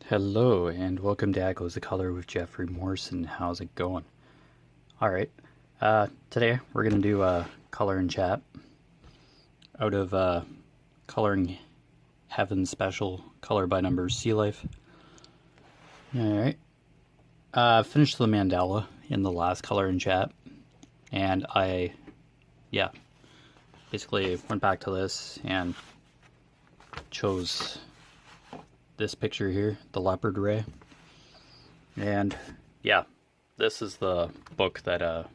Hello and welcome to Echoes of Color with Jefferey Morrison. How's it going? Alright, today we're going to do a color and chat out of Coloring Heaven Special Color by Numbers Sea Life. Alright, finished the mandala in the last color and chat, and basically went back to this and chose this picture here, the leopard ray. And yeah, this is the book that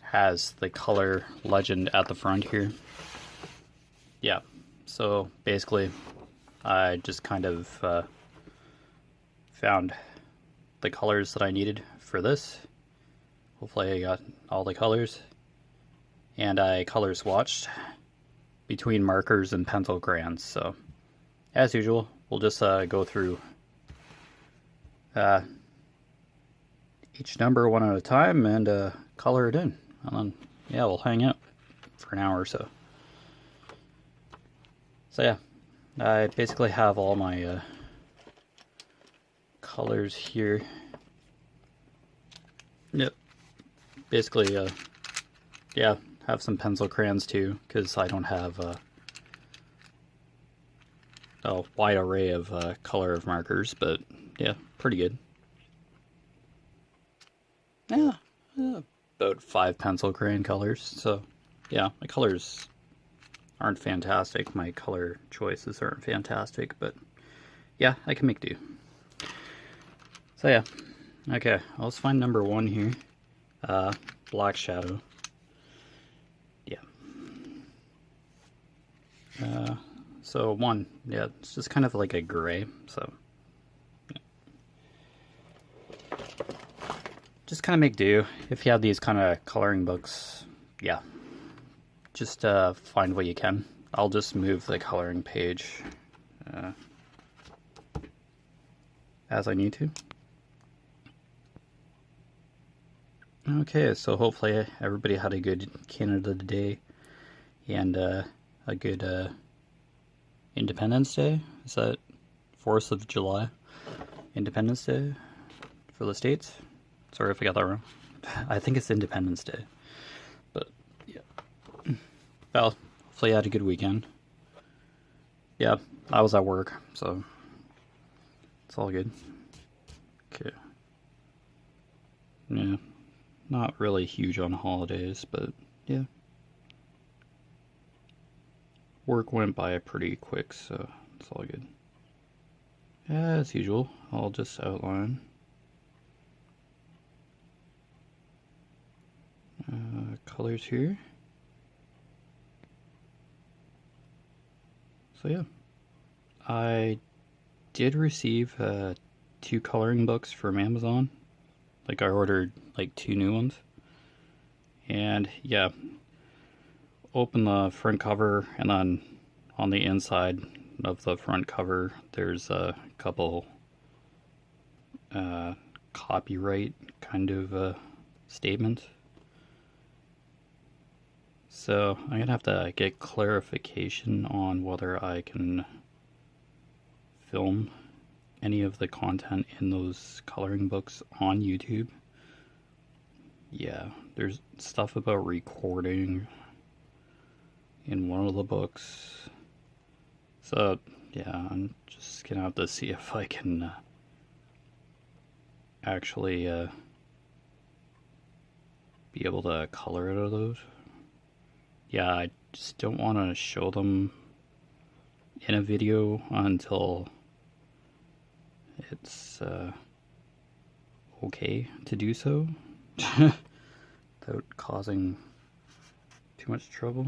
has the color legend at the front here. Yeah, so basically I just kind of found the colors that I needed for this. Hopefully I got all the colors, and I color swatched between markers and pencil crayons. So as usual, we'll just go through each number one at a time and color it in, and then yeah, we'll hang out for an hour or so. So yeah, I basically have all my colors here. Yep, basically yeah, have some pencil crayons too, because I don't have a wide array of color of markers, but yeah, pretty good. Yeah, about 5 pencil crayon colors. So yeah, my colors aren't fantastic, my color choices aren't fantastic, but yeah, I can make do. So yeah, okay, let's find number 1 here. Black Shadow. So 1, yeah, it's just kind of like a gray, so yeah. Just kind of make do. If you have these kind of coloring books, yeah, just find what you can. I'll just move the coloring page as I need to. Okay, so hopefully everybody had a good Canada Day and a good Independence Day. Is that 4th of July? Independence Day for the States? Sorry if I got that wrong. I think it's Independence Day. But yeah. Well, hopefully you had a good weekend. Yeah, I was at work, so it's all good. Okay. Yeah, not really huge on holidays, but yeah. Work went by pretty quick, so it's all good. As usual, I'll just outline colors here. So yeah, I did receive 2 coloring books from Amazon. Like, I ordered like 2 new ones, and yeah, open the front cover, and then on the inside of the front cover there's a couple copyright kind of statements. So I'm gonna have to get clarification on whether I can film any of the content in those coloring books on YouTube. Yeah, there's stuff about recording in one of the books. So yeah, I'm just gonna have to see if I can actually be able to color out of those. Yeah, I just don't want to show them in a video until it's okay to do so without causing too much trouble.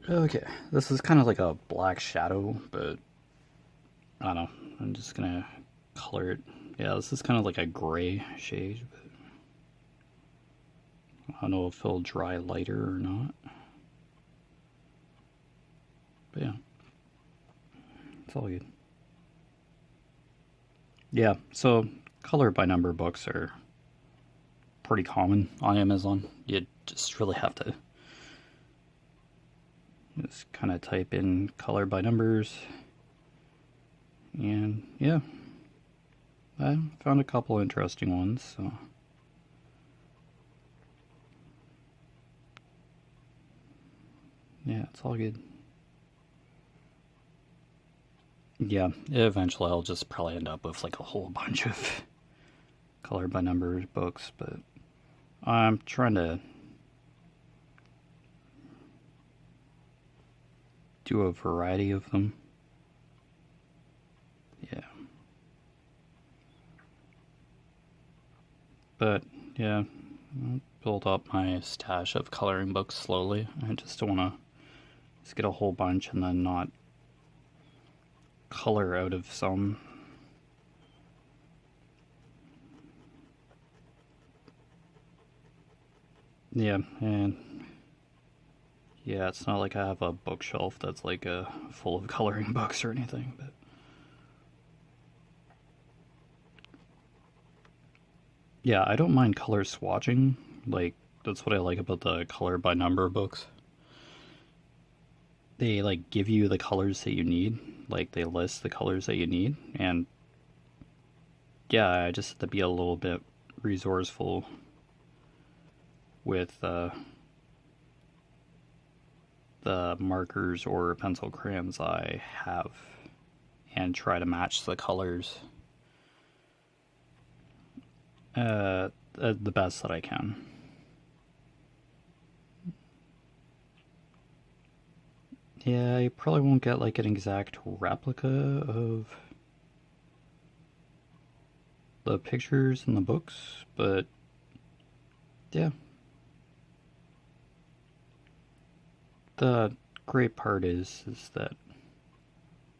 Okay, this is kind of like a black shadow, but I don't know, I'm just gonna color it. Yeah, this is kind of like a gray shade, but I don't know if it'll dry lighter or not. But yeah, it's all good. Yeah, so color by number books are pretty common on Amazon. You just really have to Just kind of type in color by numbers, and yeah, I found a couple interesting ones, so yeah, it's all good. Yeah, eventually I'll just probably end up with like a whole bunch of color by numbers books, but I'm trying to do a variety of them. Yeah. But yeah, I'll build up my stash of coloring books slowly. I just don't want to just get a whole bunch and then not color out of some. Yeah, and yeah, it's not like I have a bookshelf that's like full of coloring books or anything, but yeah, I don't mind color swatching. Like, that's what I like about the color by number books. They like give you the colors that you need. Like, they list the colors that you need, and yeah, I just have to be a little bit resourceful with the markers or pencil crayons I have and try to match the colors the best that I can. Yeah, I probably won't get like an exact replica of the pictures in the books, but yeah. The great part is that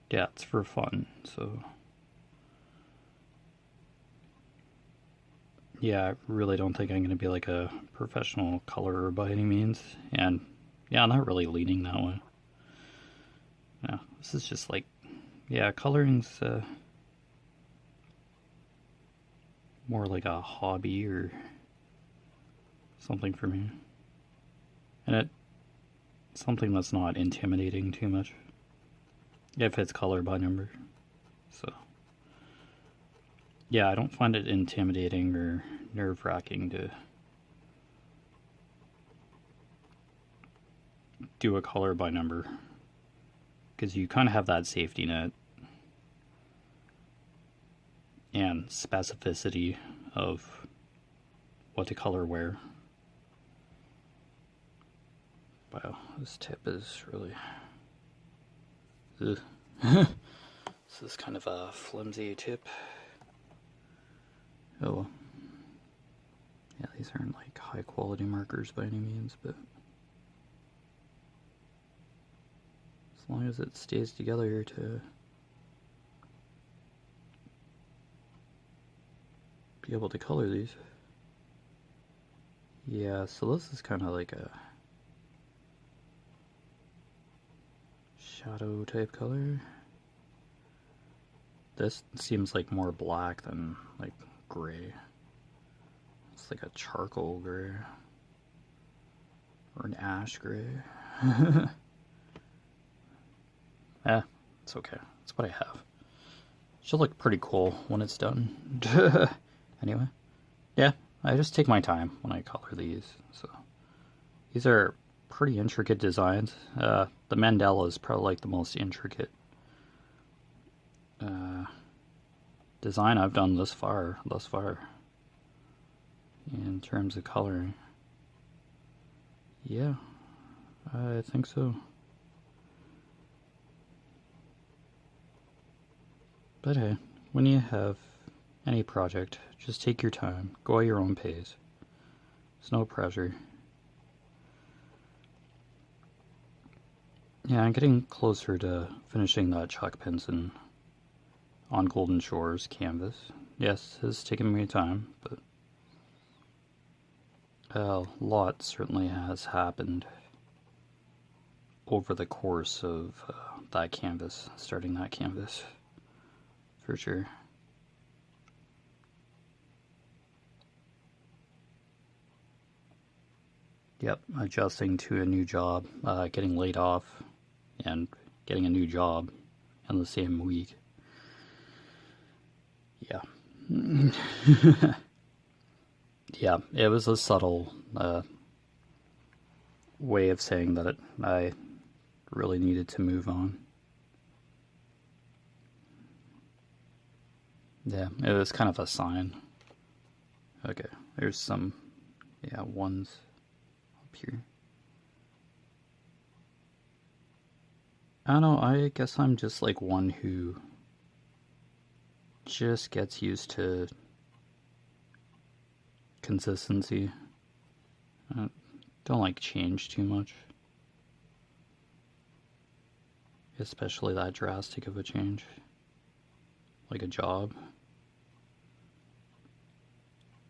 yeah, it's for fun, so yeah, I really don't think I'm going to be like a professional colorer by any means, and yeah, I'm not really leaning that way. Yeah, this is just like, yeah, coloring's more like a hobby or something for me, and it's something that's not intimidating too much if it's color by number. So yeah, I don't find it intimidating or nerve-wracking to do a color by number, because you kind of have that safety net and specificity of what to color where. Wow, this tip is really... Ugh. This is kind of a flimsy tip. Oh well. Yeah, these aren't like high quality markers by any means, but as long as it stays together to be able to color these. Yeah, so this is kind of like a shadow type color. This seems like more black than like gray. It's like a charcoal gray or an ash gray. Yeah, it's okay. That's what I have. Should look pretty cool when it's done. Anyway, yeah, I just take my time when I color these. So these are pretty intricate designs. The mandala is probably like the most intricate design I've done thus far in terms of coloring. Yeah, I think so. But hey, when you have any project, just take your time, go at your own pace. There's no pressure. Yeah, I'm getting closer to finishing that Chuck Pinson on Golden Shores canvas. Yes, it's taken me time, but a lot certainly has happened over the course of that canvas, starting that canvas, for sure. Yep, adjusting to a new job, getting laid off and getting a new job in the same week. Yeah. Yeah, it was a subtle way of saying that I really needed to move on. Yeah, it was kind of a sign. Okay, there's some, yeah, ones up here. I don't know, I guess I'm just like one who just gets used to consistency. I don't like change too much. Especially that drastic of a change. Like a job.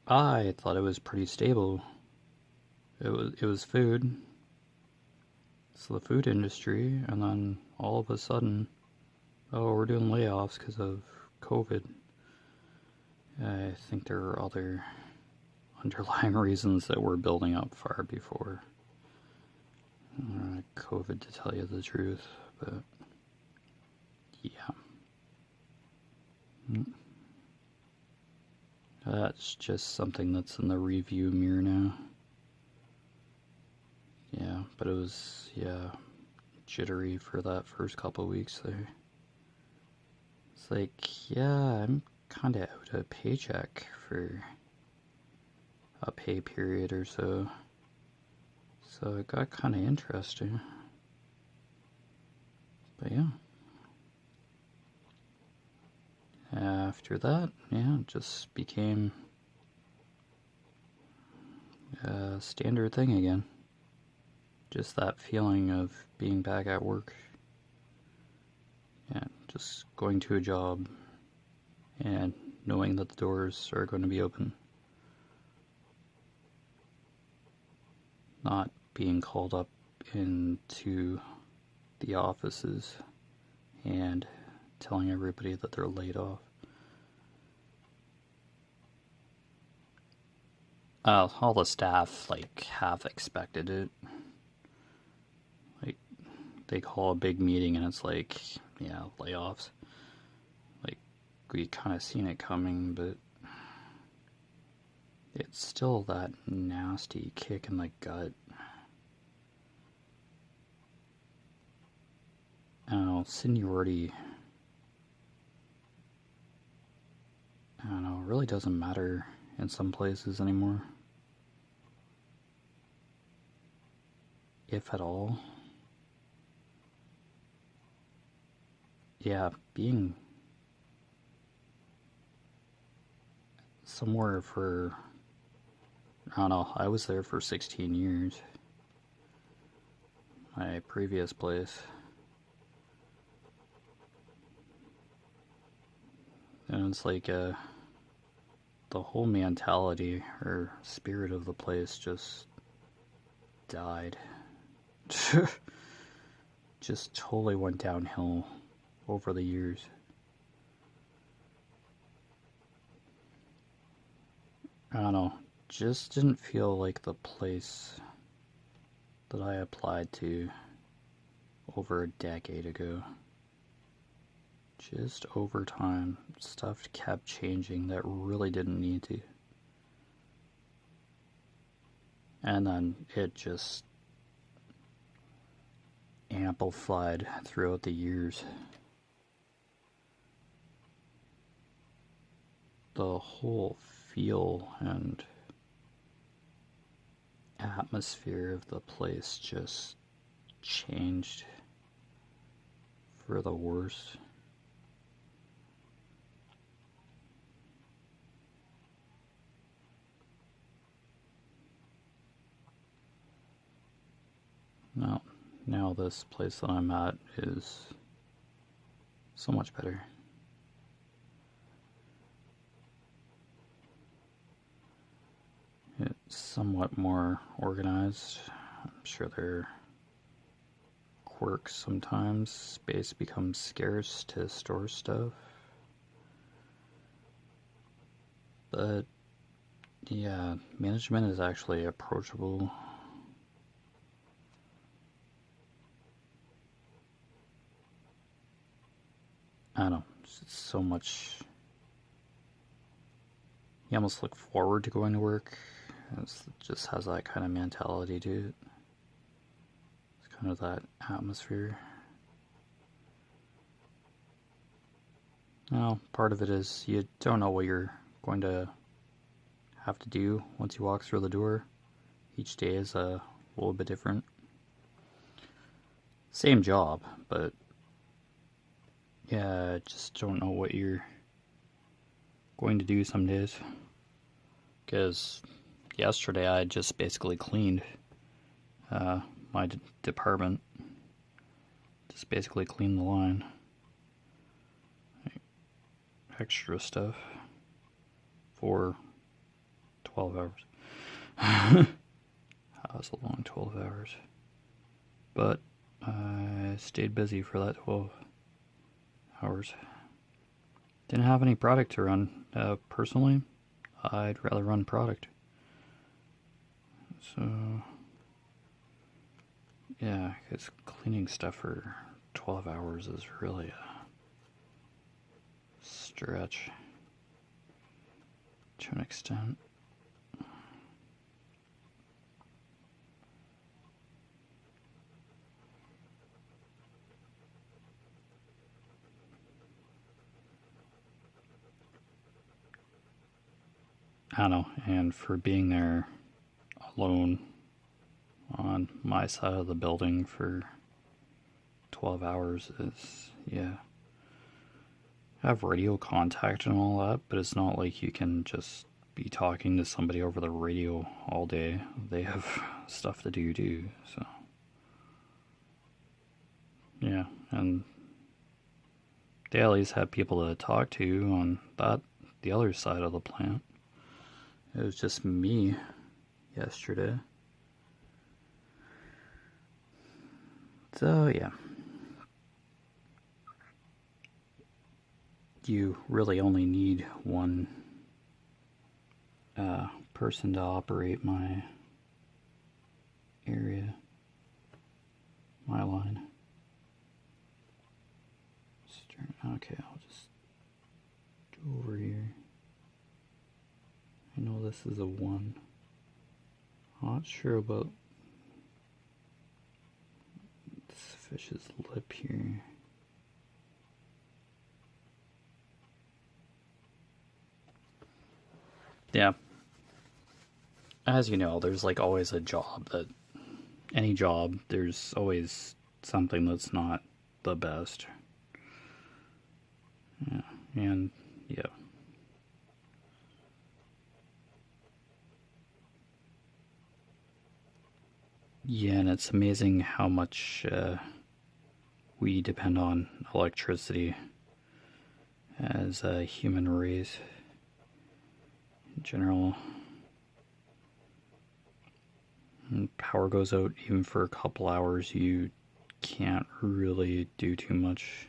I thought it was pretty stable. It was food. It's the food industry, and then all of a sudden, oh, we're doing layoffs because of COVID. I think there are other underlying reasons that were building up far before COVID, to tell you the truth, but yeah. That's just something that's in the review mirror now. Yeah, but it was, yeah, jittery for that first couple of weeks there. It's like, yeah, I'm kind of out of paycheck for a pay period or so. So it got kind of interesting. But yeah. After that, yeah, it just became a standard thing again. Just that feeling of being back at work. Yeah, just going to a job and knowing that the doors are going to be open. Not being called up into the offices and telling everybody that they're laid off. All the staff, like, half expected it. Like, they call a big meeting and it's like, yeah, layoffs. Like, we kind of seen it coming, but it's still that nasty kick in the gut. I don't know, seniority, I don't know, really doesn't matter in some places anymore. If at all. Yeah, being somewhere for, I don't know, I was there for 16 years. My previous place. And it's like, the whole mentality or spirit of the place just died. Just totally went downhill over the years. I don't know, just didn't feel like the place that I applied to over a decade ago. Just over time, stuff kept changing that really didn't need to. And then it just amplified throughout the years. The whole feel and atmosphere of the place just changed for the worse. Now this place that I'm at is so much better. It's somewhat more organized. I'm sure there are quirks sometimes. Space becomes scarce to store stuff. But yeah, management is actually approachable. It's so much. You almost look forward to going to work. It just has that kind of mentality to it. It's kind of that atmosphere. Well, part of it is you don't know what you're going to have to do once you walk through the door. Each day is a little bit different. Same job, but yeah, just don't know what you're going to do some days. Because yesterday I just basically cleaned my department. Just basically cleaned the line. Extra stuff for 12 hours. That was a long 12 hours. But I stayed busy for that 12 hours. Didn't have any product to run. Personally, I'd rather run product. So, yeah, because cleaning stuff for 12 hours is really a stretch to an extent. I don't know, and for being there alone on my side of the building for 12 hours is, yeah. I have radio contact and all that, but it's not like you can just be talking to somebody over the radio all day. They have stuff to do too, so. Yeah, and they at least have people to talk to on the other side of the plant. It was just me yesterday. So, yeah. You really only need one person to operate my area, my line. Okay, I'll just go over here. I know this is a 1. I'm not sure about this fish's lip here. Yeah. As you know, there's like always a job that, any job, there's always something that's not the best. Yeah, and yeah. Yeah, and it's amazing how much we depend on electricity as a human race in general. And power goes out even for a couple hours, you can't really do too much.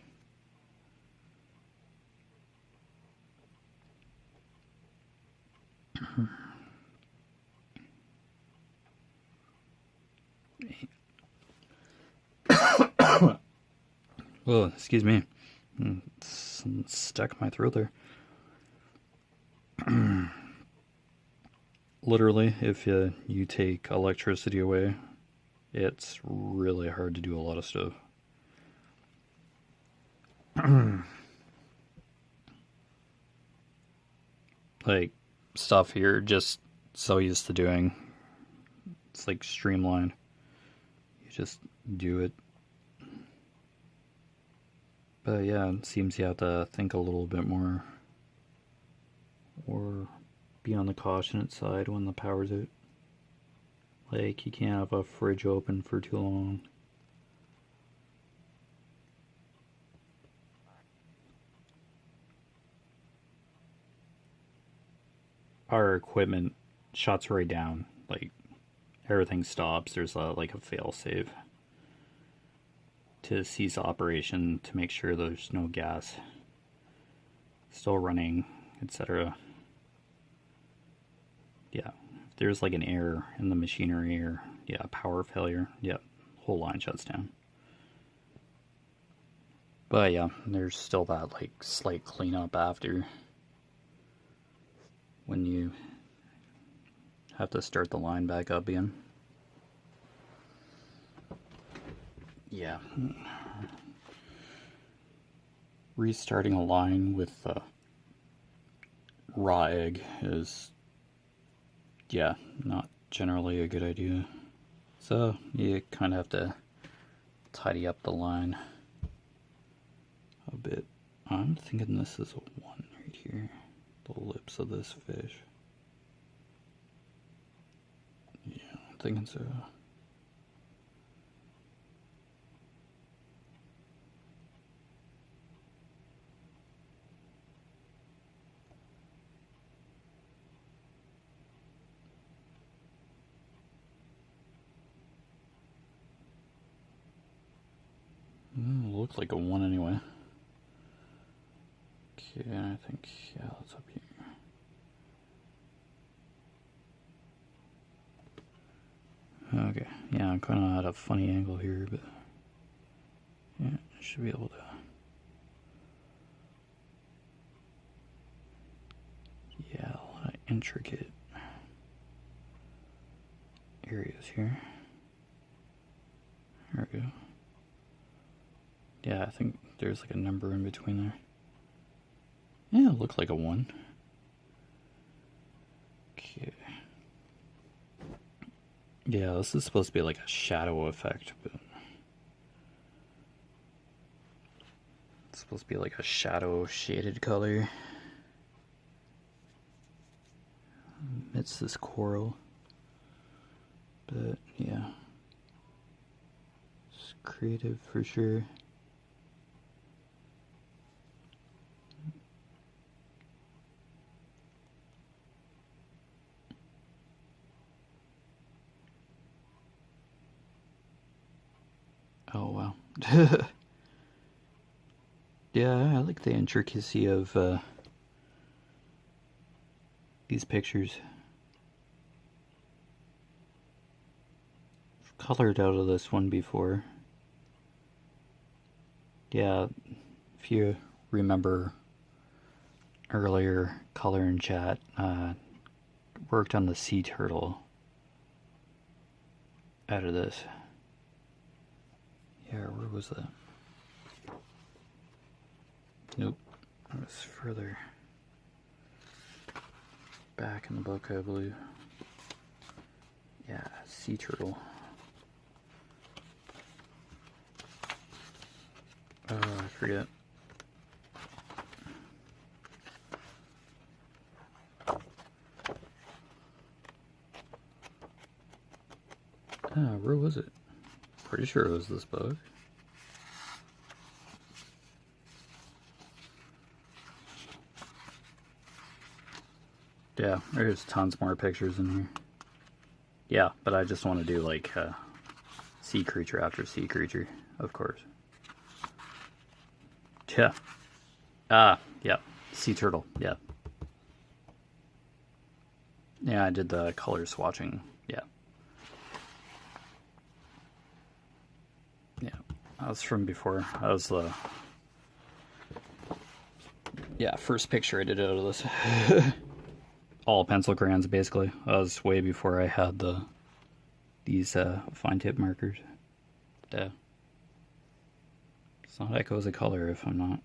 Oh, excuse me. Something stuck in my throat there. Literally, if you take electricity away, it's really hard to do a lot of stuff. Like, stuff you're just so used to doing. It's like streamlined. You just do it. But yeah, it seems you have to think a little bit more. Or be on the cautious side when the power's out. Like, you can't have a fridge open for too long. Our equipment shuts right down. Like, everything stops. There's like a fail-safe to cease operation to make sure there's no gas still running, etc. Yeah, if there's like an error in the machinery or power failure, whole line shuts down. But yeah, there's still that like slight cleanup after when you have to start the line back up again. Yeah. Restarting a line with raw egg is, yeah, not generally a good idea. So you kind of have to tidy up the line a bit. I'm thinking this is a 1 right here. The lips of this fish. Yeah, I'm thinking so. Looks like a 1 anyway. Okay, I think, yeah, it's up here. Okay, yeah, I'm kind of at a funny angle here, but yeah, I should be able to. Yeah, a lot of intricate areas here. There we go. Yeah, I think there's like a number in between there. Yeah, it looks like a 1. Okay. Yeah, this is supposed to be like a shadow effect, but it's supposed to be like a shadow shaded color amidst this coral. But yeah, it's creative for sure. Oh wow. Yeah, I like the intricacy of these pictures. I've colored out of this one before. Yeah, if you remember earlier, Color and Chat worked on the sea turtle out of this. Yeah, where was that? Nope, it was further back in the book, I believe. Yeah, sea turtle. Oh, I forget. Where was it? Pretty sure it was this book. Yeah, there's tons more pictures in here. Yeah, but I just want to do like sea creature after sea creature, of course. Yeah. Yeah. Sea turtle, yeah. Yeah, I did the color swatching, yeah. Yeah, that was from before. That was the first picture I did out of this. All pencil crayons, basically. That was way before I had these fine tip markers. Yeah. It's not echoes of color if I'm not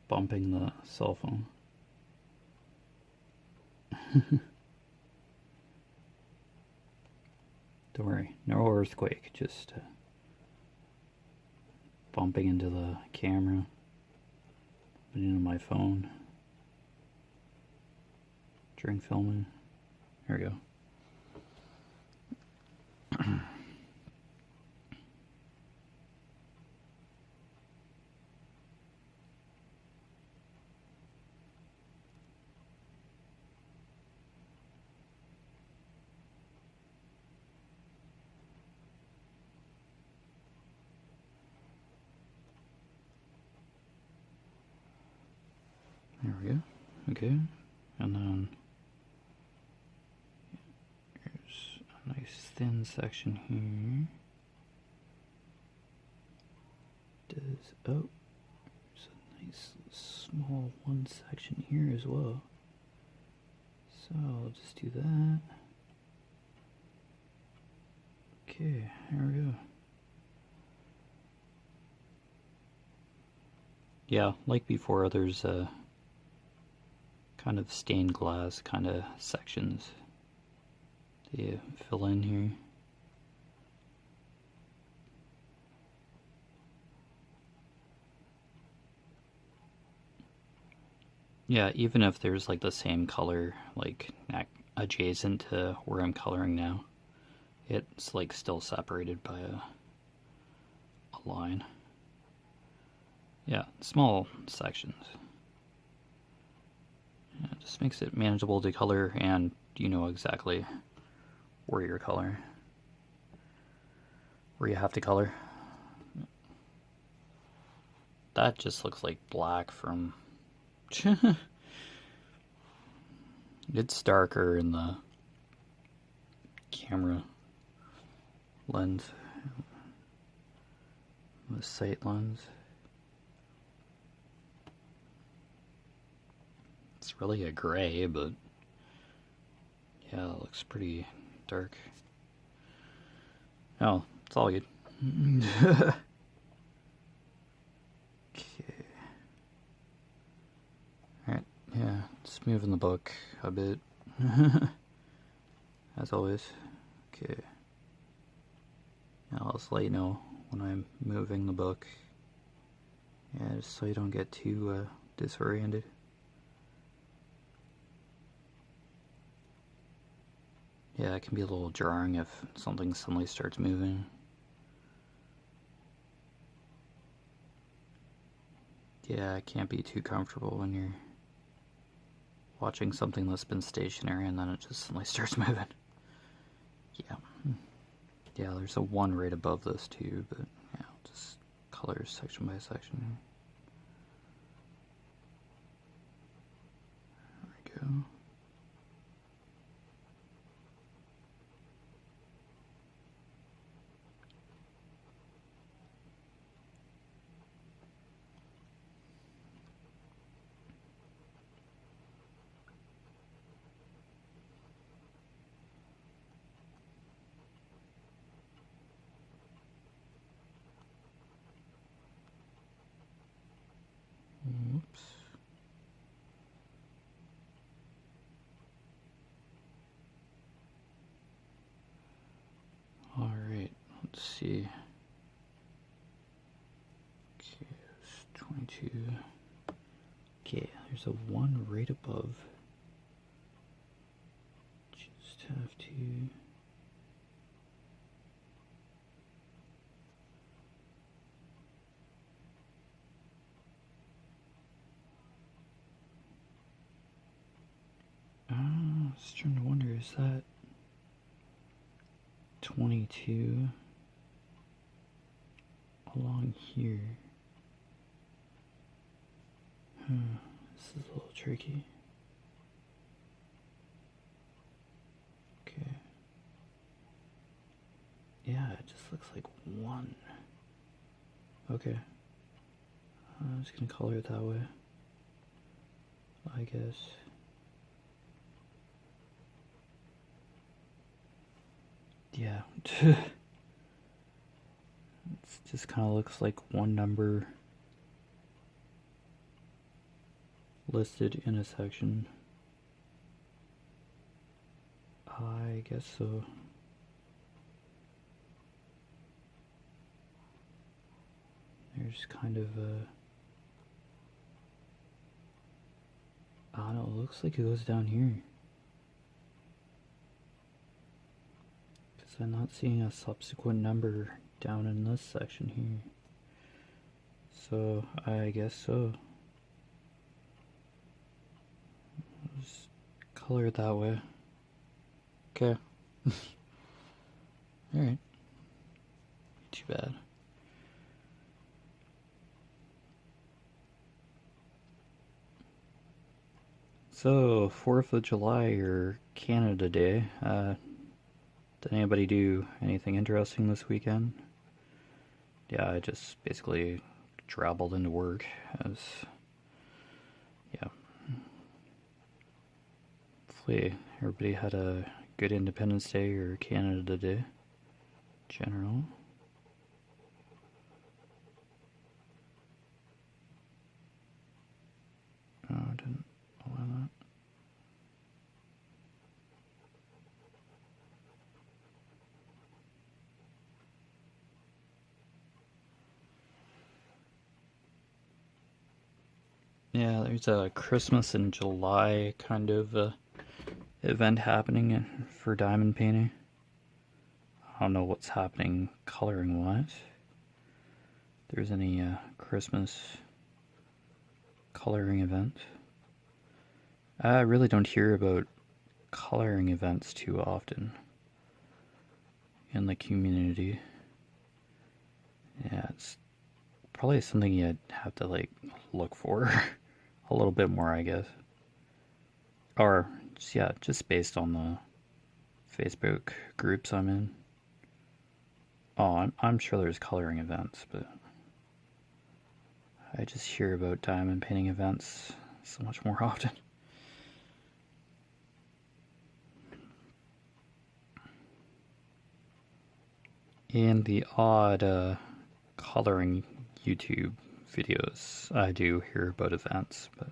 bumping the cell phone. Don't worry, no earthquake, just bumping into the camera, into my phone during filming. There we go. There we go. Okay. And then here's a nice thin section here. small one section here as well. So I'll just do that. Okay, there we go. Yeah, like before, there's kind of stained glass kind of sections that you fill in here. Yeah, even if there's like the same color, like adjacent to where I'm coloring now, it's like still separated by a line. Yeah, small sections. Yeah, it just makes it manageable to color, and you know exactly where you're coloring, where you have to color. That just looks like black from... It's darker in the camera lens, the sight lens. It's really a gray, but yeah, it looks pretty dark. Oh, it's all good. Okay. Alright, yeah, just moving the book a bit. As always. Okay. Now I'll just let you know when I'm moving the book. Yeah, just so you don't get too disoriented. Yeah, it can be a little jarring if something suddenly starts moving. Yeah, it can't be too comfortable when you're watching something that's been stationary and then it just suddenly starts moving. Yeah. Yeah, there's a 1 right above this too, but yeah, I'll just color section by section. There we go. Oops. Alright, let's see. Okay, it's 22. Okay, there's a 1 right above. Just have to... I was trying to wonder, is that 22 along here? This is a little tricky. Okay. Yeah, it just looks like 1. Okay. I'm just gonna color it that way, I guess. Yeah. It just kind of looks like 1 number listed in a section. I guess so. There's kind of a... I don't know, it looks like it goes down here. Because I'm not seeing a subsequent number down in this section here. So, I guess so. Just color it that way. Okay. Alright. Too bad. So, 4th of July, or Canada Day. Did anybody do anything interesting this weekend? Yeah, I just basically traveled into work, as hopefully everybody had a good Independence Day or Canada Day. General. Oh, I didn't allow that. Yeah, there's a Christmas in July kind of event happening for diamond painting. I don't know what's happening coloring wise. If there's any Christmas coloring events. I really don't hear about coloring events too often in the community. Yeah, it's probably something you'd have to like look for a little bit more, I guess. Or just based on the Facebook groups I'm in. Oh, I'm sure there's coloring events, but I just hear about diamond painting events so much more often. And the odd coloring YouTube videos, I do hear about events, but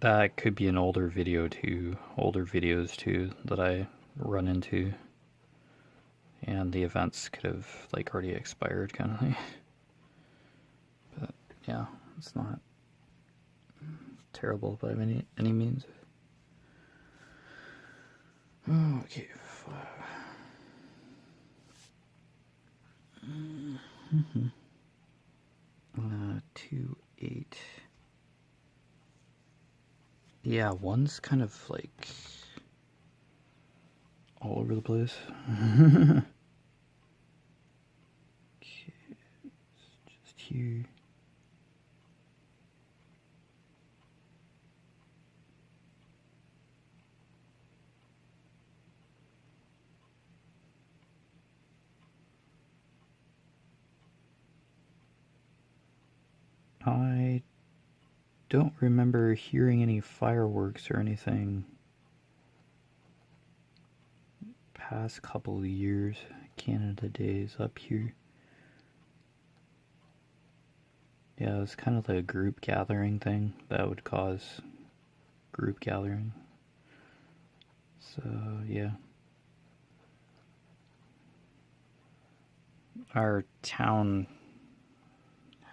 that could be an older videos too that I run into, and the events could have like already expired kind of thing. But yeah, it's not terrible by any means. Okay, 2, 8. Yeah, one's kind of like all over the place. Okay, it's just here. I don't remember hearing any fireworks or anything past couple of years. Canada Days up here. Yeah, it was kind of like a group gathering thing that would cause group gathering. So, yeah. Our town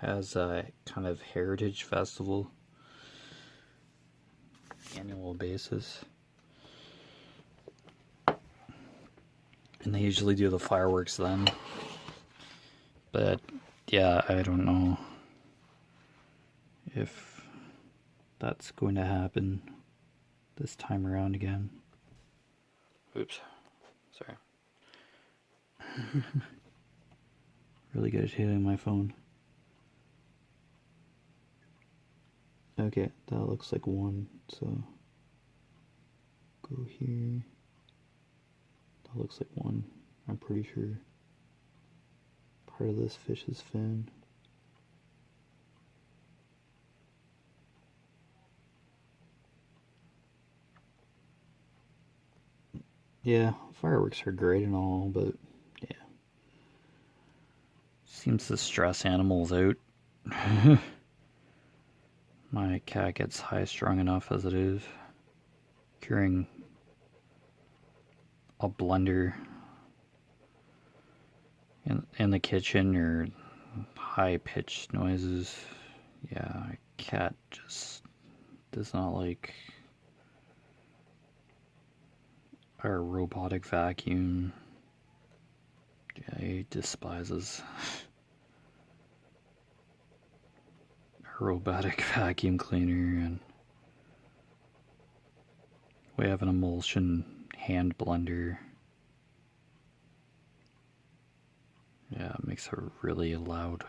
has a kind of heritage festival annual basis, and they usually do the fireworks then. But yeah, I don't know if that's going to happen this time around again. Oops, sorry. Really good at hitting my phone. Okay, that looks like one, so go here. That looks like one, I'm pretty sure. Part of this fish's fin. Yeah, fireworks are great and all, but yeah. Seems to stress animals out. My cat gets high strung enough as it is. Hearing a blender in the kitchen or high pitched noises. Yeah, a cat just does not like our robotic vacuum. Yeah, he despises a robotic vacuum cleaner, and we have an emulsion hand blender. Yeah, it makes a really loud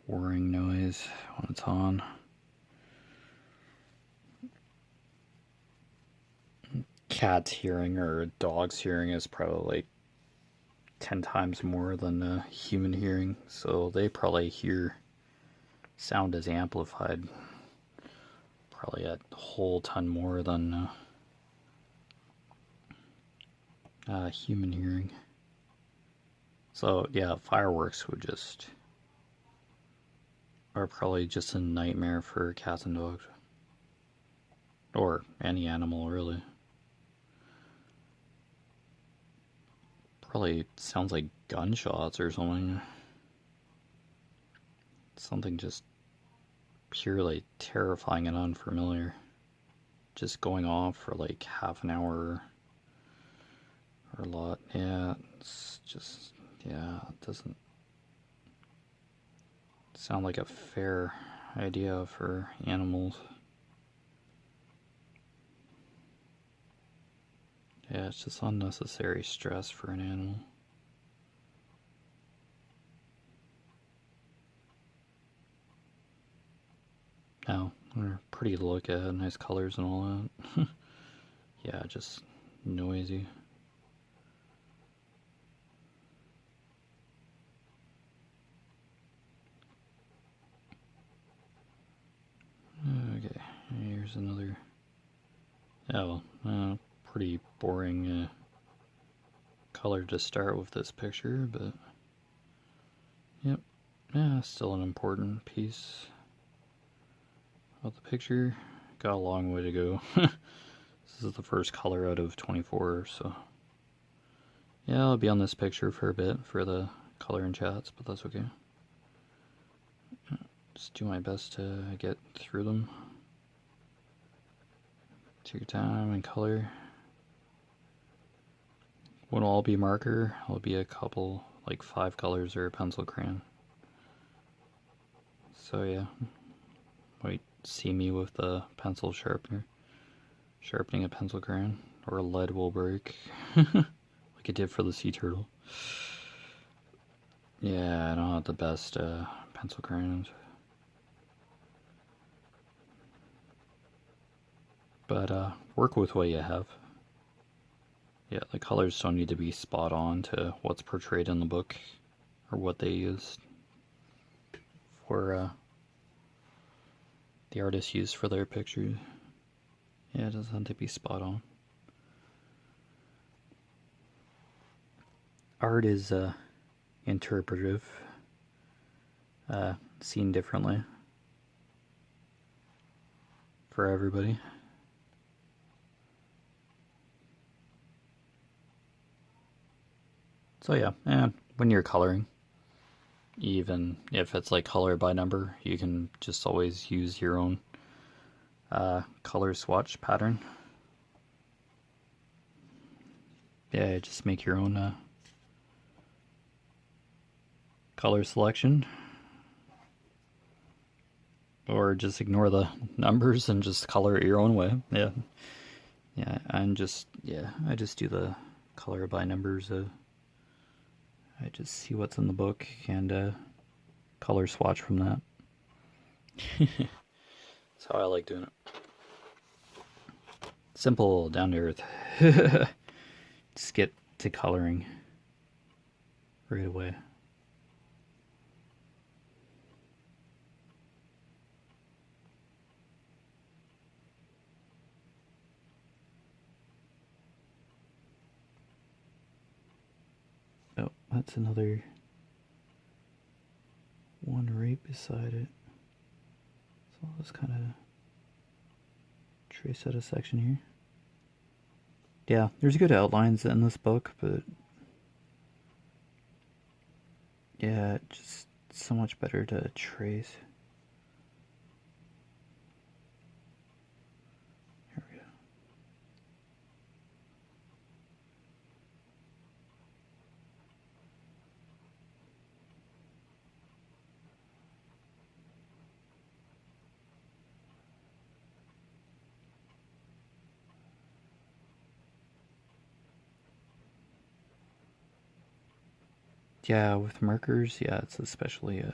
whirring noise when it's on. Cat's hearing or a dog's hearing is probably like 10 times more than human hearing, so they probably hear sound is amplified probably a whole ton more than human hearing. So yeah, fireworks are probably just a nightmare for cats and dogs. Or any animal, really. Probably sounds like gunshots or something. Something just purely terrifying and unfamiliar. Just going off for like half an hour or a lot. Yeah, it's just, yeah, it doesn't sound like a fair idea for animals. Yeah, it's just unnecessary stress for an animal. No, they're pretty to look at, nice colors and all that. Yeah, just noisy. Okay, here's another. Oh, pretty boring color to start with this picture, but yep, yeah, still an important piece of the picture. Got a long way to go. This is the first color out of 24, so yeah, I'll be on this picture for a bit for the color and chats, but that's okay. Just do my best to get through them. Take your time and color. Won't all be marker. It'll be a couple, like 5 colors or a pencil crayon. So yeah, might see me with the pencil sharpener, sharpening a pencil crayon, or a lead will break, like it did for the sea turtle. Yeah, I don't have the best pencil crayons. But work with what you have. Yeah, the colors don't need to be spot on to what's portrayed in the book or what they used for the artist used for their pictures. Yeah, it doesn't have to be spot on. Art is interpretive, seen differently for everybody. So yeah, and when you're coloring, even if it's like color by number, you can just always use your own color swatch pattern. Yeah, just make your own color selection, or just ignore the numbers and just color it your own way. Yeah, I just do the color by numbers. I just see what's in the book and color swatch from that. That's how I like doing it. Simple, down to earth. Just get to coloring right away. Oh, that's another one right beside it. So I'll just kind of trace out a section here. Yeah, there's good outlines in this book, but yeah, it's just so much better to trace. Here we go. Yeah, with markers, yeah, it's especially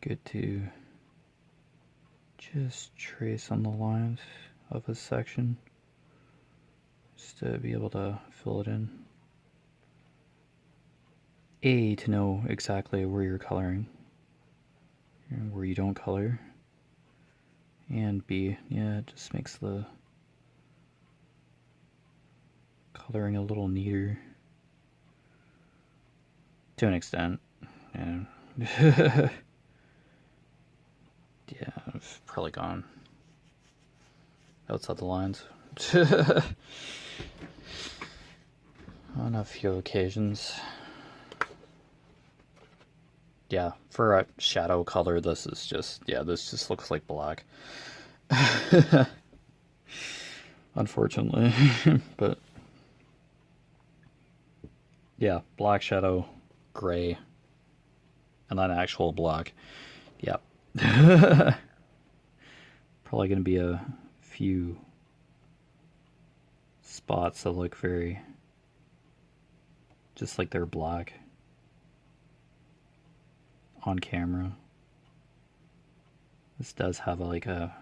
good to just trace on the lines of a section just to be able to fill it in. A, to know exactly where you're coloring and where you don't color, and B, yeah, it just makes the coloring a little neater to an extent. Yeah. Yeah, I've probably gone outside the lines on a few occasions. Yeah, for a shadow color, this is just, yeah, this just looks like black. Unfortunately. But yeah, black shadow, gray, and then actual black. Yeah. Probably going to be a few spots that look very just like they're black on camera. This does have like a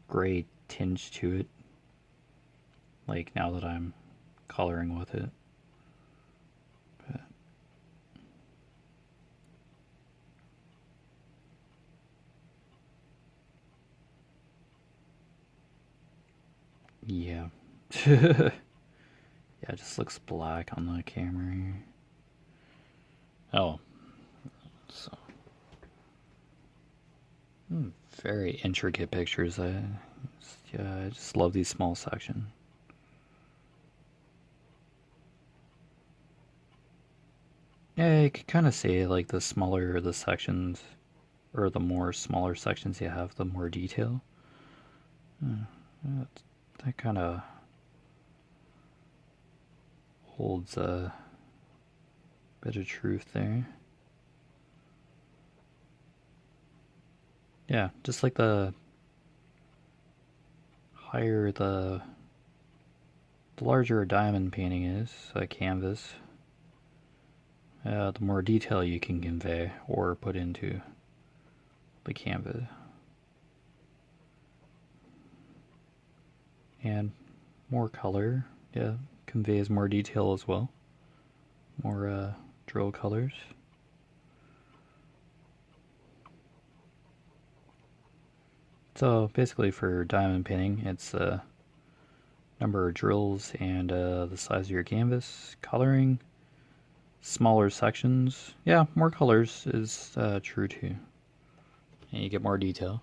gray tinge to it, like now that I'm coloring with it. But yeah. Yeah, it just looks black on the camera here. Oh, so very intricate pictures. I just love these small sections. Yeah, you could kind of say like the smaller the sections, or the more smaller sections you have, the more detail. That kind of holds a bit of truth there. Yeah, just like the higher the larger a diamond painting is, a canvas, the more detail you can convey or put into the canvas. And more color, yeah, conveys more detail as well. More drill colors. So basically for diamond painting, it's number of drills and the size of your canvas. Coloring, smaller sections. Yeah, more colors is true too. And you get more detail.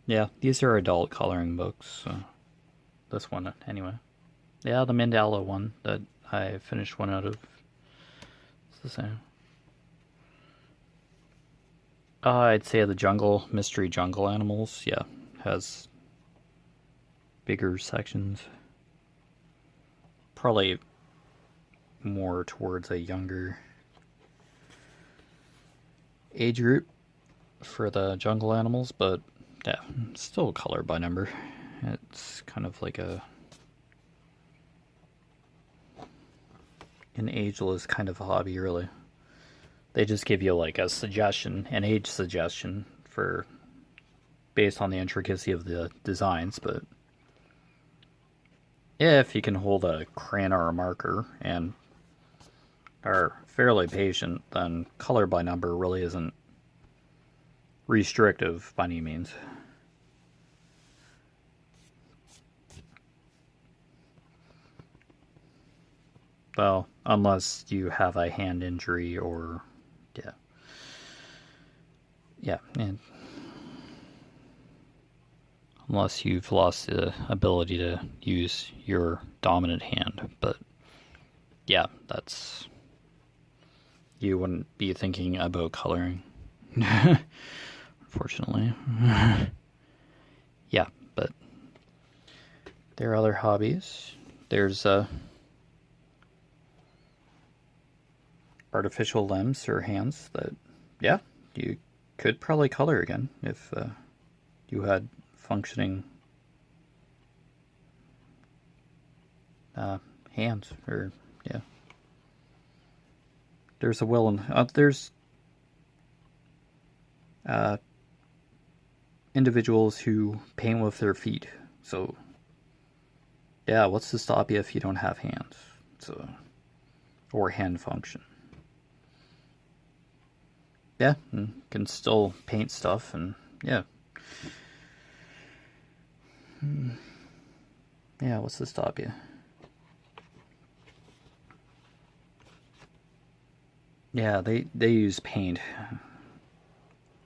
Yeah, these are adult coloring books. So this one, anyway. Yeah, the Mandala one that I finished one out of. It's the same. I'd say the jungle, mystery jungle animals, yeah, has bigger sections. Probably more towards a younger age group for the jungle animals, but yeah, still color by number. It's kind of like an ageless kind of hobby, really. They just give you like a suggestion, an age suggestion for based on the intricacy of the designs, but if you can hold a crayon or a marker and are fairly patient, then color by number really isn't restrictive by any means. Well, unless you have a hand injury or yeah. Yeah, and unless you've lost the ability to use your dominant hand, but yeah, that's you wouldn't be thinking about coloring. Unfortunately. Yeah, but there are other hobbies. There's artificial limbs or hands that, yeah, you could probably color again if you had functioning hands, or yeah. There's a will and there's individuals who paint with their feet. So yeah, what's to stop you if you don't have hands? So or hand function. Yeah, and can still paint stuff, and yeah. Yeah, what's to stop you? Yeah, they use paint.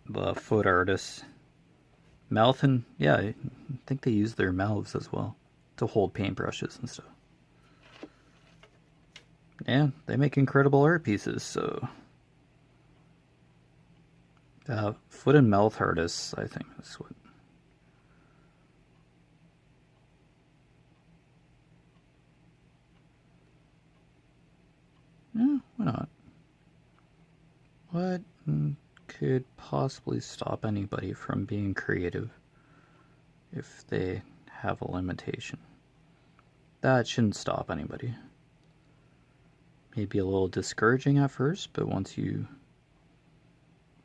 The foot artists. Mouth and, yeah, I think they use their mouths as well to hold paintbrushes and stuff. Yeah, they make incredible art pieces, so. Foot and mouth artists, I think that's what. Yeah, why not? What could possibly stop anybody from being creative if they have a limitation? That shouldn't stop anybody. Maybe a little discouraging at first, but once you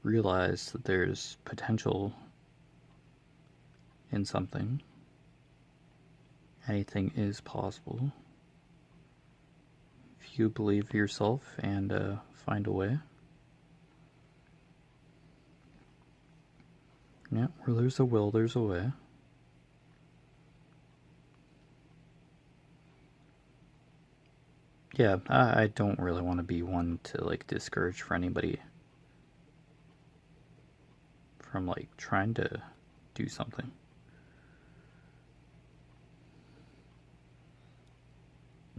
realize that there's potential in something, anything is possible. If you believe yourself and find a way. Yeah, where there's a will, there's a way. Yeah, I don't really want to be one to like discourage for anybody from like trying to do something.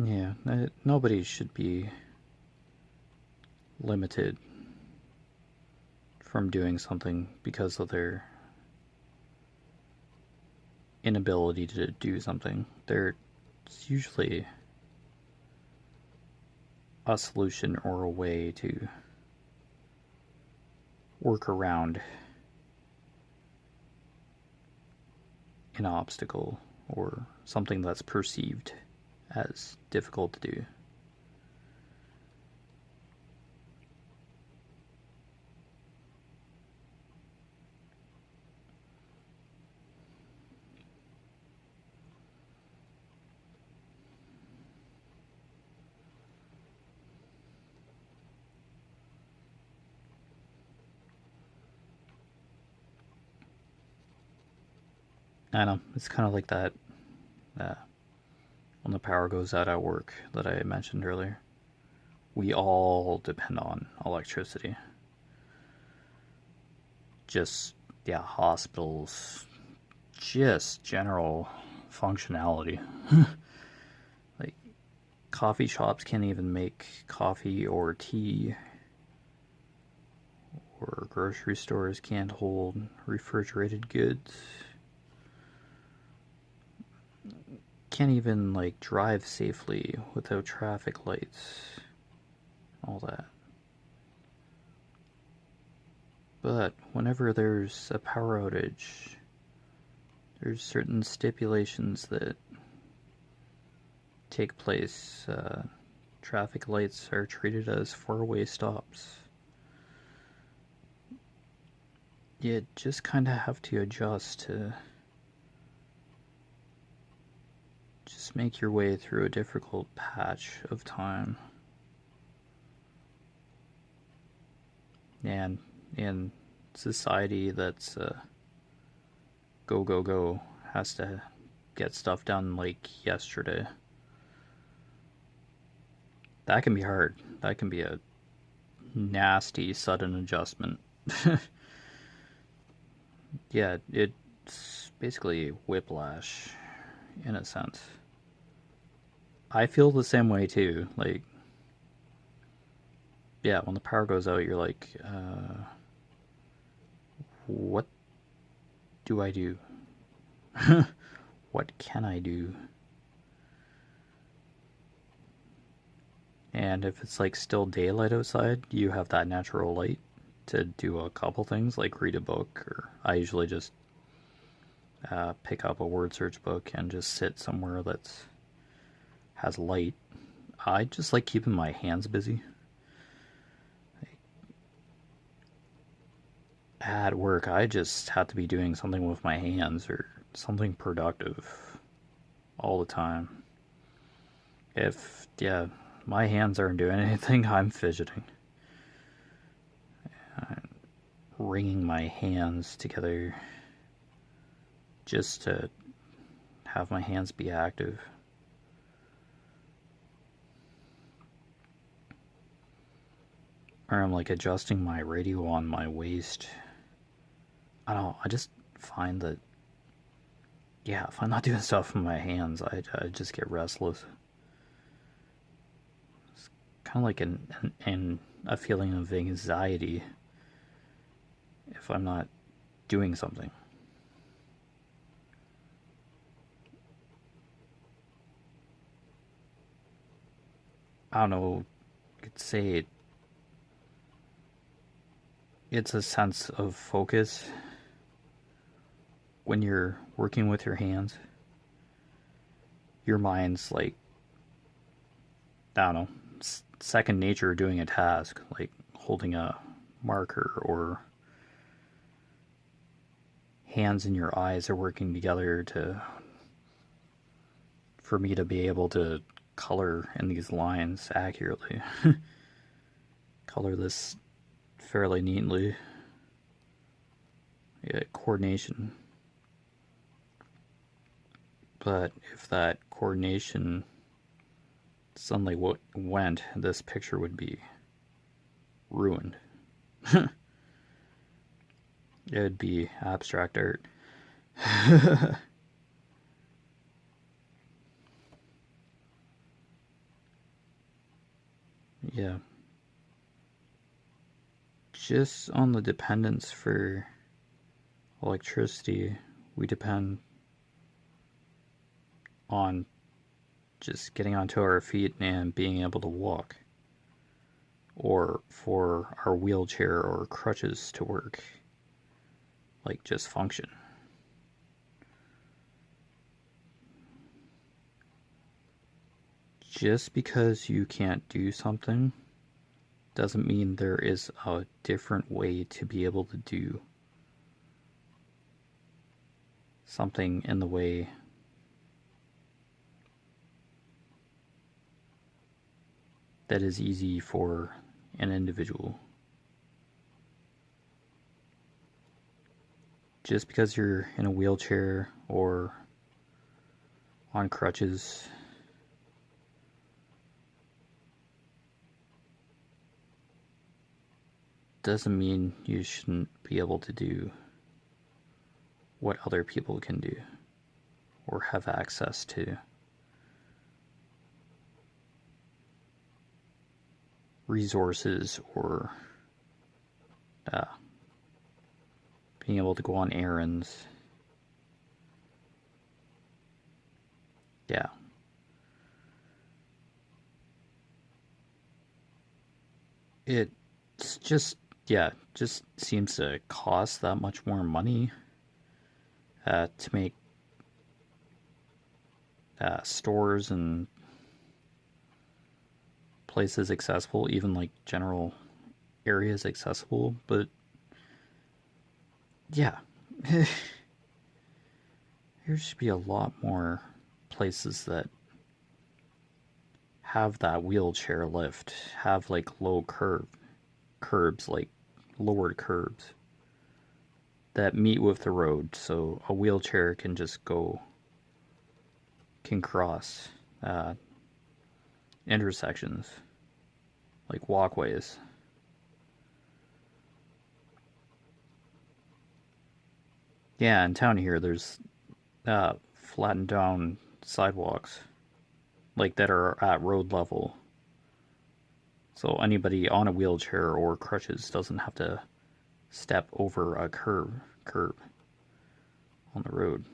Yeah, nobody should be limited from doing something because of their inability to do something. There's usually a solution or a way to work around an obstacle or something that's perceived as difficult to do. I know, it's kind of like that when the power goes out at work that I mentioned earlier. We all depend on electricity. Just, yeah, hospitals, just general functionality. Like, coffee shops can't even make coffee or tea, or grocery stores can't hold refrigerated goods. Can't even like drive safely without traffic lights, all that. But whenever there's a power outage, there's certain stipulations that take place. Traffic lights are treated as four-way stops. You just kind of have to adjust to just make your way through a difficult patch of time. And in society that's go, go, go, has to get stuff done like yesterday, that can be hard. That can be a nasty sudden adjustment. Yeah, it's basically whiplash in a sense. I feel the same way too. Like, yeah, when the power goes out, you're like, what do I do? What can I do? And if it's like still daylight outside, you have that natural light to do a couple things, like read a book, or I usually just pick up a word search book and just sit somewhere that has light. I just like keeping my hands busy. At work, I just have to be doing something with my hands or something productive all the time. If, yeah, my hands aren't doing anything, I'm fidgeting. I'm wringing my hands together just to have my hands be active. Or I'm like adjusting my radio on my waist. I don't know, I just find that, yeah, if I'm not doing stuff with my hands, I just get restless. It's kind of like a feeling of anxiety if I'm not doing something. I don't know, I could say it's a sense of focus when you're working with your hands. Your mind's like, I don't know, second nature doing a task, like holding a marker, or hands and your eyes are working together for me to be able to color in these lines accurately. Color this fairly neatly. Yeah, coordination. But if that coordination suddenly went, this picture would be ruined. It would be abstract art. Yeah. Just on the dependence for electricity, we depend on just getting onto our feet and being able to walk, or for our wheelchair or crutches to work, like just function. Just because you can't do something doesn't mean there is a different way to be able to do something in the way that is easy for an individual. Just because you're in a wheelchair or on crutches doesn't mean you shouldn't be able to do what other people can do or have access to. Resources, or being able to go on errands. Yeah. It's just seems to cost that much more money to make stores and places accessible, even like general areas accessible. But yeah, there should be a lot more places that have that wheelchair lift, have like low curbs, like lowered curbs that meet with the road, so a wheelchair can just can cross intersections, like walkways. Yeah, in town here, there's flattened down sidewalks, like that are at road level. So anybody on a wheelchair or crutches doesn't have to step over a curb on the road.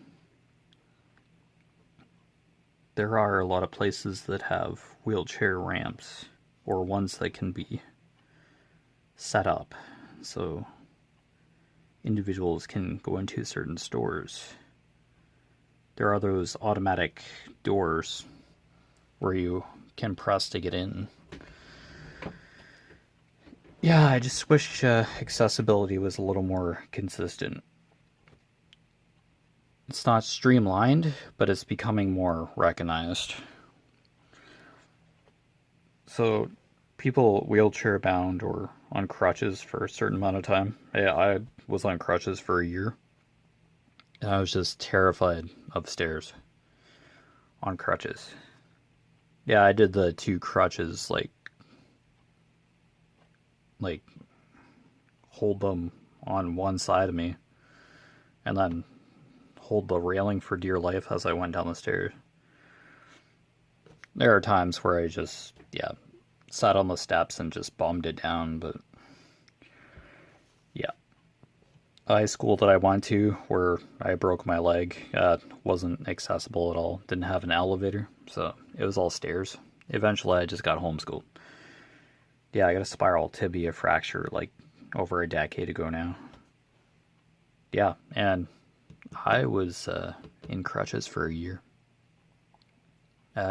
There are a lot of places that have wheelchair ramps, or ones that can be set up so individuals can go into certain stores. There are those automatic doors where you can press to get in. Yeah, I just wish accessibility was a little more consistent. It's not streamlined, but it's becoming more recognized. So people wheelchair bound or on crutches for a certain amount of time. I was on crutches for a year, and I was just terrified of stairs on crutches. Yeah, I did the two crutches, like hold them on one side of me and then hold the railing for dear life as I went down the stairs. There are times where I just, yeah, sat on the steps and just bombed it down, but yeah. High school that I went to, where I broke my leg, wasn't accessible at all. Didn't have an elevator, so it was all stairs. Eventually, I just got homeschooled. Yeah, I got a spiral tibia fracture like over a decade ago now. Yeah, and I was in crutches for a year.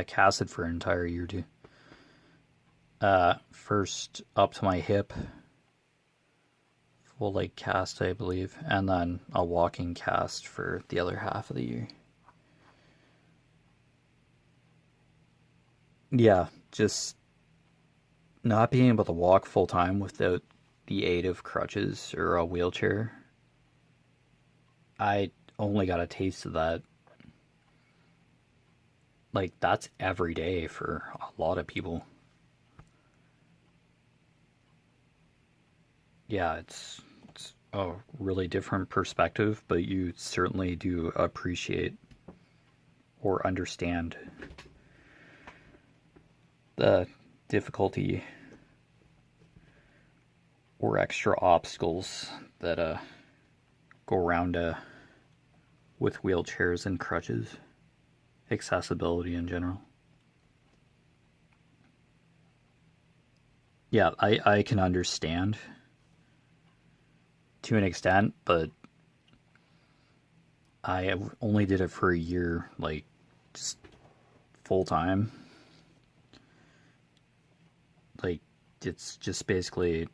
Casted for an entire year too. First up to my hip, full leg cast, I believe, and then a walking cast for the other half of the year. Yeah, just not being able to walk full time without the aid of crutches or a wheelchair. I only got a taste of that. Like, that's every day for a lot of people. Yeah, it's a really different perspective, but you certainly do appreciate or understand the difficulty or extra obstacles that go around with wheelchairs and crutches, accessibility in general. Yeah, I can understand to an extent, but I only did it for a year, like just full time. Like, it's just basically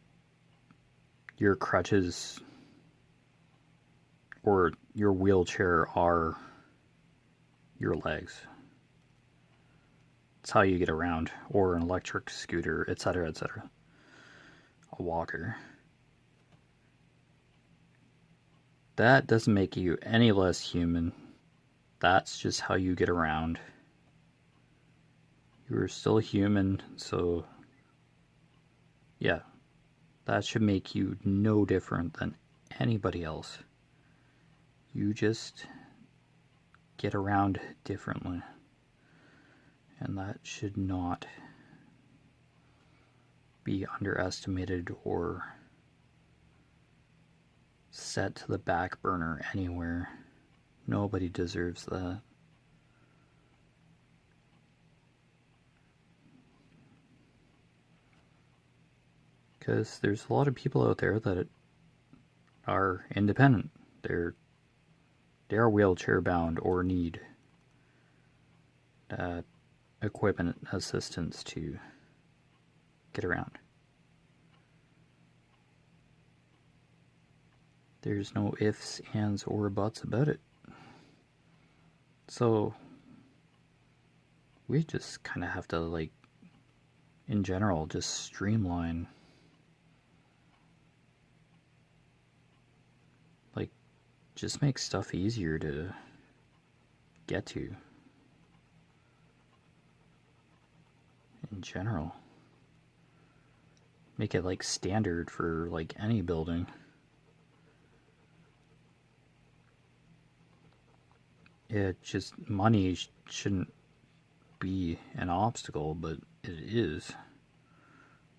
your crutches or your wheelchair are your legs. It's how you get around, or an electric scooter, etc., etc. A walker. That doesn't make you any less human. That's just how you get around. You're still human, so yeah, that should make you no different than anybody else. You just get around differently. And that should not be underestimated or set to the back burner anywhere. Nobody deserves that. Because there's a lot of people out there that are independent. They're wheelchair bound or need uh, equipment assistance to get around. There's no ifs, ands, or buts about it. So we just kind of have to, like, in general, just streamline, like, just make stuff easier to get to in general. Make it like standard for like any building. It just, money shouldn't be an obstacle, but it is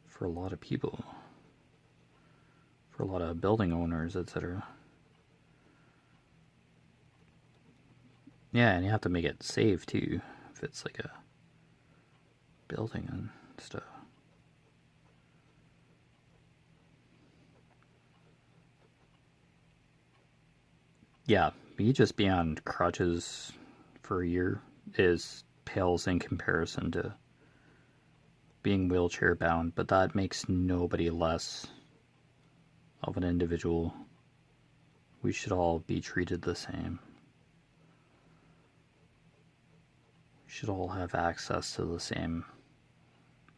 for a lot of people, for a lot of building owners, etc. Yeah, and you have to make it safe too, if it's like a building and stuff. Yeah, me just being on crutches for a year is pales in comparison to being wheelchair bound, but that makes nobody less of an individual. We should all be treated the same. We should all have access to the same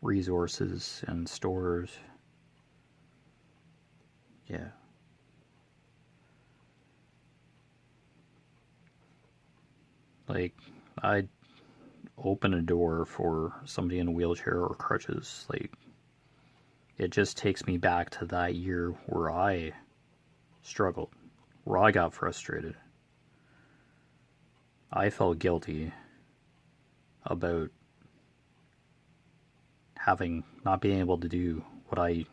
resources and stores. Yeah. Like, I'd open a door for somebody in a wheelchair or crutches. Like, it just takes me back to that year where I struggled, where I got frustrated. I felt guilty about not being able to do what I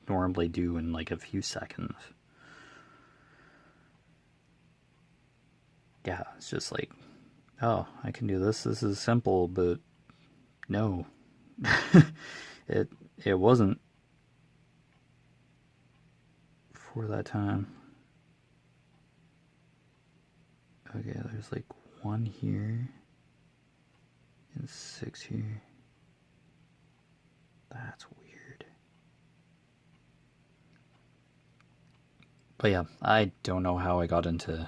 normally do in like a few seconds. Yeah, it's just like, oh, I can do this. This is simple, but no. it wasn't for that time. Okay, there's like 1 here and 6 here. That's weird. But yeah, I don't know how I got into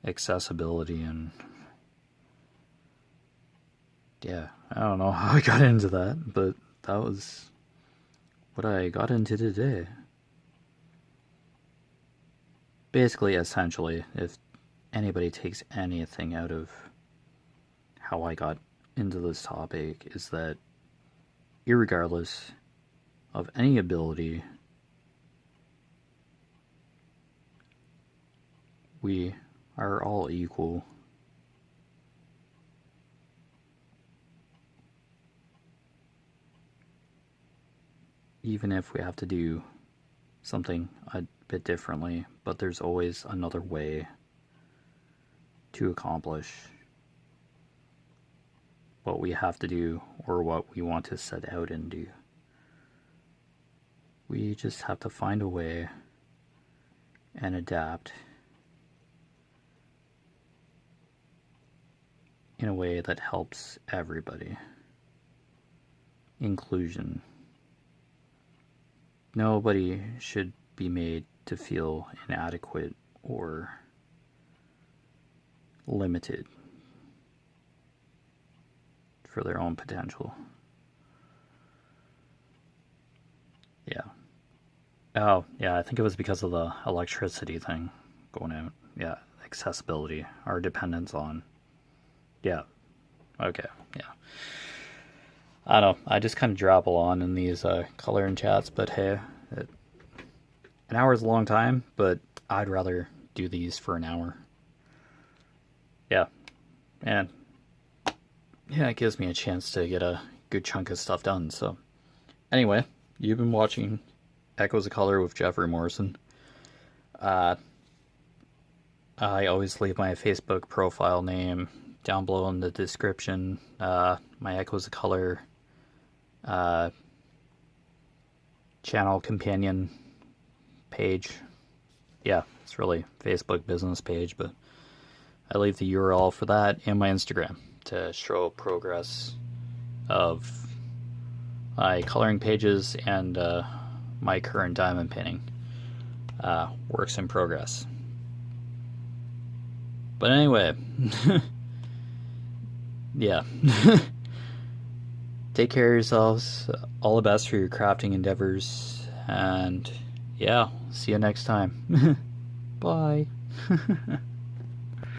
accessibility, and yeah, I don't know how I got into that, but that was what I got into today. Basically, essentially, if anybody takes anything out of how I got into this topic, is that irregardless of any ability, we are all equal. Even if we have to do something a bit differently, but there's always another way to accomplish what we have to do or what we want to set out and do. We just have to find a way and adapt in a way that helps everybody. Inclusion. Nobody should be made to feel inadequate or limited for their own potential. Yeah. Oh, yeah, I think it was because of the electricity thing going out. Yeah, accessibility, our dependence on. Yeah. Okay, yeah. I don't know, I just kind of drabble on in these coloring chats, but hey, an hour is a long time, but I'd rather do these for an hour. Yeah. And yeah, it gives me a chance to get a good chunk of stuff done. So anyway, you've been watching Echoes of Color with Jeffery Morrison. I always leave my Facebook profile name down below in the description. My Echoes of Color channel companion page. Yeah, it's really Facebook business page, but I leave the URL for that and my Instagram to show progress of my coloring pages and my current diamond painting works in progress. But anyway, yeah. Take care of yourselves. All the best for your crafting endeavors. And yeah, see you next time. Bye.